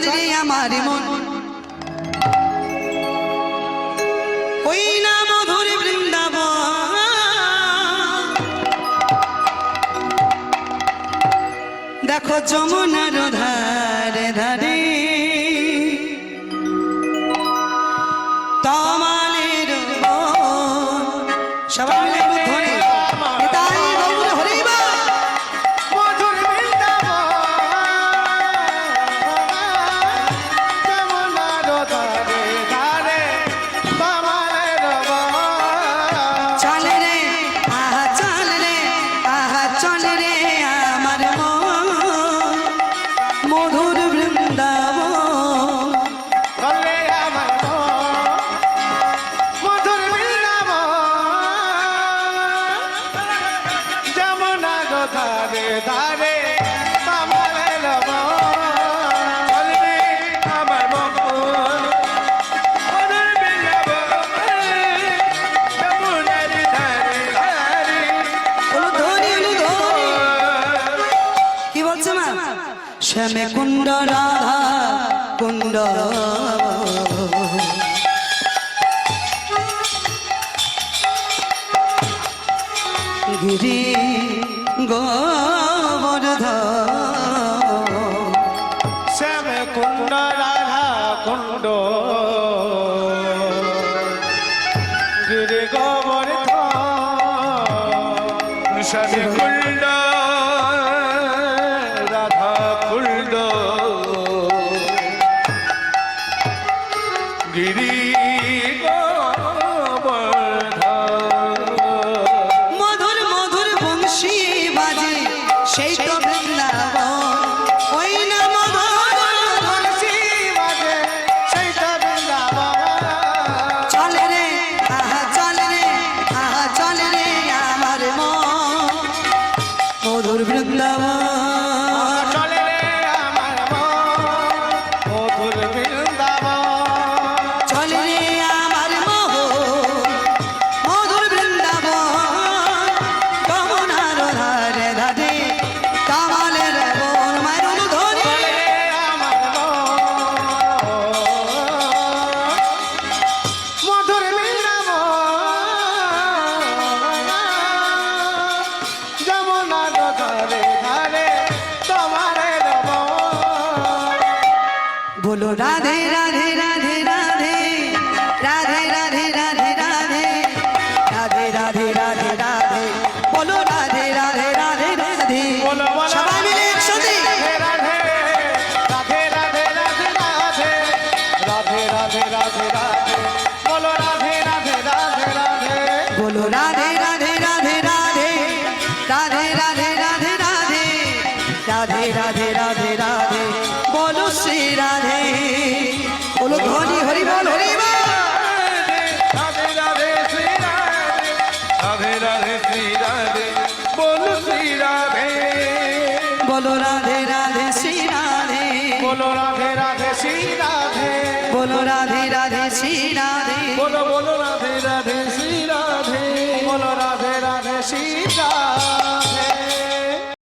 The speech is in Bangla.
রে আমার মন ওই না মধুর বৃন্দাবন দেখো যমুনার ধারে ধারে তমালের সবাই মিলে একটু ধ্বনি তাই গৌর হরিবা মধুর বৃন্দাবন যমুনার ধারে ধারে তমালের চল রে আহা চল রে আহা চল রে আমার মন মধুর বৃন্দাবন বলে আমার মধুর বৃন্দাবন যমুনার ধারে ধারে তমালের বলে আমার মধুর বৃন্দাবন যমুনার ধারে ধারে ওলো ধরি কি বলছে মা শ্যামে কুণ্ড রাধা কুণ্ড গিরি গোবর্ধন শ্যাম কুণ্ড রাধা কুণ্ড গিরি গোবর্ধন শ্যাম কুণ্ড রাধা কুণ্ড গিরি মধুর মধুর বংশী বাজে সেই তো বৃন্দাবন ওই না মধুর চল রে আহা চল রে আহা চল রে আমার মন মধুর বৃন্দাবন চলে রে আমার মধুর বৃন্দাবন চল রে আমার মধুর বৃন্দাবন যমুনার ধারে ধারে কামালের বন মায়ের ধরে মধুর যমুনার ধারে ধারে তোমারে बोलो राधे राधे राधे राधे राधे राधे राधे राधे राधे राधे राधे राधे बोलो राधे राधे राधे राधे সবাই মিলে একসাথে রাধে রাধে রাধে রাধে রাধে রাধে রাধে রাধে রাধে বলো রাধে রাধে রাধে রাধে बोलो राधे राधे राधे राधे राधे राधे राधे राधे राधे राधे राधे राधे बोलो श्री राधे बोलो धनी हरि बोल हरि बोल राधे राधे श्री राधे राधे राधे श्री राधे बोलो श्री राधे बोलो राधे राधे श्री राधे बोलो राधे राधे श्री राधे बोलो राधे राधे श्री राधे बोलो बोलो राधे राधे श्री राधे बोलो राधे राधे श्री राधे